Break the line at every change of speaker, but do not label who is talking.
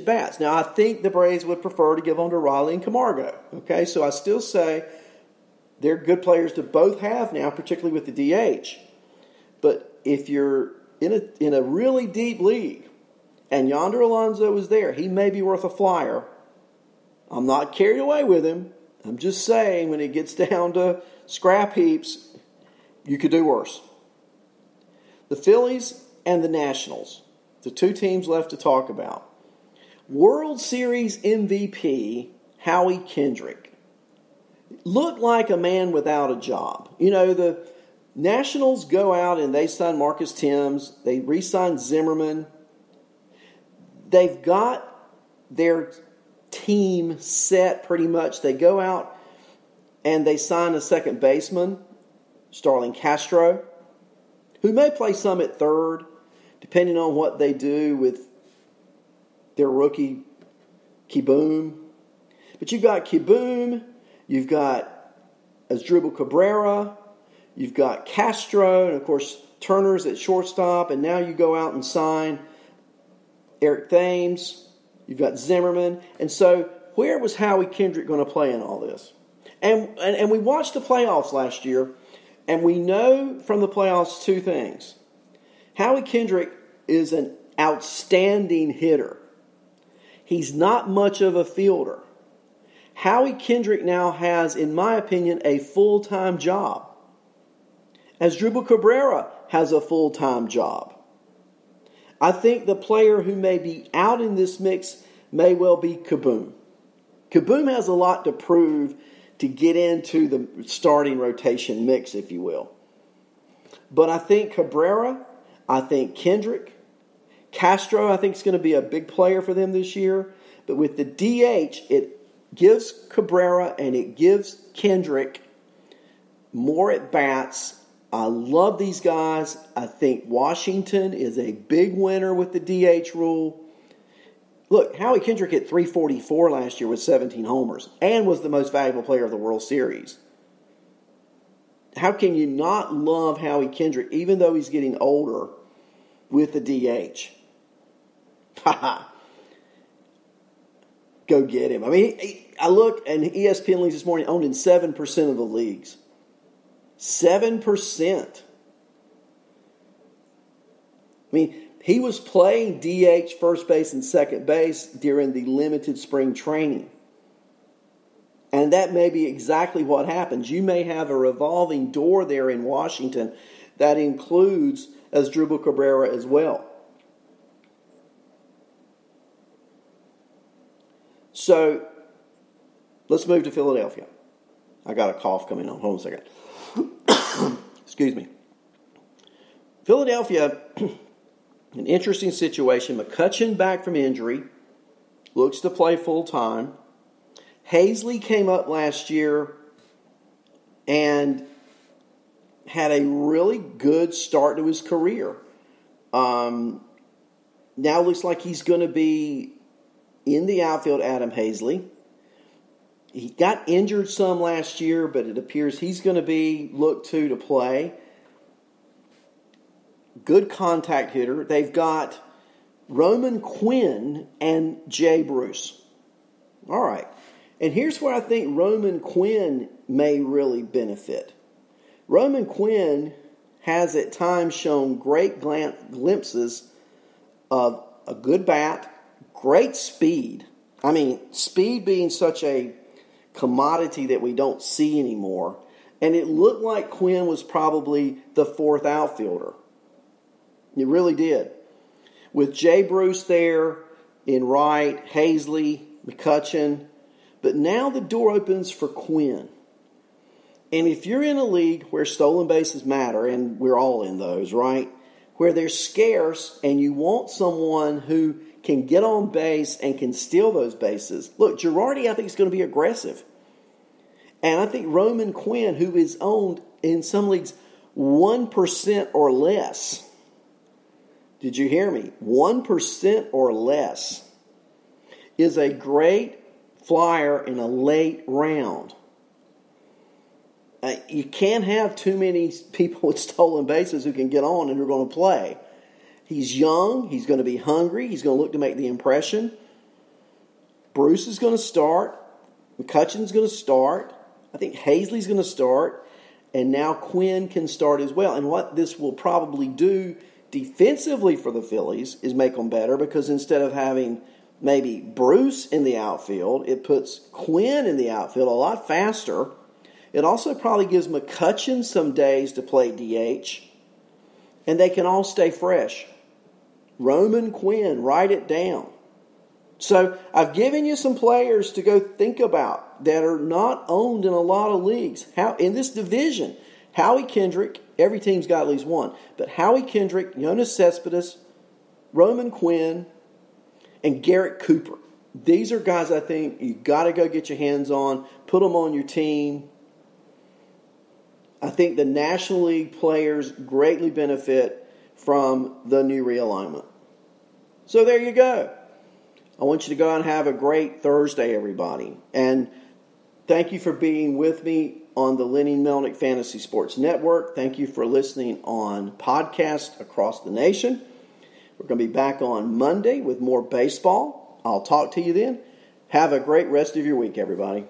bats. Now, I think the Braves would prefer to give them to Riley and Camargo. Okay, so I still say they're good players to both have now, particularly with the DH. But if you're in a really deep league and Yonder Alonso is there, he may be worth a flyer. I'm not carried away with him. I'm just saying when it gets down to scrap heaps, you could do worse. The Phillies and the Nationals, the two teams left to talk about. World Series MVP Howie Kendrick looked like a man without a job. You know, the Nationals go out and they sign Marcus Thames. They re-sign Zimmerman. They've got their team set pretty much. They go out and they sign a second baseman, Starling Castro, who may play some at third, depending on what they do with their rookie Kieboom. But you've got Kieboom, you've got Asdrubal Cabrera, you've got Castro, and of course Turner's at shortstop, and now you go out and sign Eric Thames, you've got Zimmerman. And so where was Howie Kendrick going to play in all this? And we watched the playoffs last year, and we know from the playoffs two things. Howie Kendrick is an outstanding hitter. He's not much of a fielder. Howie Kendrick now has, in my opinion, a full-time job. Asdrubal Cabrera has a full-time job. I think the player who may be out in this mix may well be Kieboom. Kieboom has a lot to prove to get into the starting rotation mix, if you will. But I think Cabrera, I think Kendrick, Castro, I think is going to be a big player for them this year. But with the DH, it gives Cabrera and it gives Kendrick more at-bats. I love these guys. I think Washington is a big winner with the DH rule. Look, Howie Kendrick hit .344 last year with 17 homers and was the most valuable player of the World Series. How can you not love Howie Kendrick, even though he's getting older, with the DH? Go get him. I mean, I look, and ESPN Leagues this morning owned in 7% of the leagues. 7%. I mean, he was playing DH, first base, and second base during the limited spring training. And that may be exactly what happens. You may have a revolving door there in Washington that includes Asdrubal Cabrera as well. So, let's move to Philadelphia. I got a cough coming on. Hold on a second. Excuse me. Philadelphia, an interesting situation. McCutchen back from injury, looks to play full time. Hazley came up last year and had a really good start to his career. Now looks like he's going to be in the outfield, Adam Hazley. He got injured some last year, but it appears he's going to be looked to play. Good contact hitter. They've got Roman Quinn and Jay Bruce. All right. And here's where I think Roman Quinn may really benefit. Roman Quinn has at times shown great glimpses of a good bat, great speed. I mean, speed being such a commodity that we don't see anymore. And it looked like Quinn was probably the fourth outfielder. It really did. With Jay Bruce there in right, Hazley, McCutchen. But now the door opens for Quinn. And if you're in a league where stolen bases matter, and we're all in those, right? Where they're scarce and you want someone who can get on base and can steal those bases. Look, Girardi, I think, is going to be aggressive. And I think Roman Quinn, who is owned in some leagues 1% or less. Did you hear me? 1% or less is a great flyer in a late round. You can't have too many people with stolen bases who can get on and are going to play. He's young. He's going to be hungry. He's going to look to make the impression. Bruce is going to start. McCutcheon's going to start. I think Hazley's going to start. And now Quinn can start as well. And what this will probably do defensively for the Phillies is make them better, because instead of having maybe Bruce in the outfield, it puts Quinn in the outfield a lot faster. It also probably gives McCutcheon some days to play DH. And they can all stay fresh. Roman, Quinn, write it down. So I've given you some players to go think about that are not owned in a lot of leagues. How in this division, Howie Kendrick, every team's got at least one, but Howie Kendrick, Jonas Cespedes, Roman Quinn, and Garrett Cooper. These are guys I think you got to go get your hands on, put them on your team. I think the National League players greatly benefit from the new realignment. So there you go. I want you to go out and have a great Thursday, everybody. And thank you for being with me on the Lenny Melnick Fantasy Sports Network. Thank you for listening on podcasts across the nation. We're going to be back on Monday with more baseball. I'll talk to you then. Have a great rest of your week, everybody.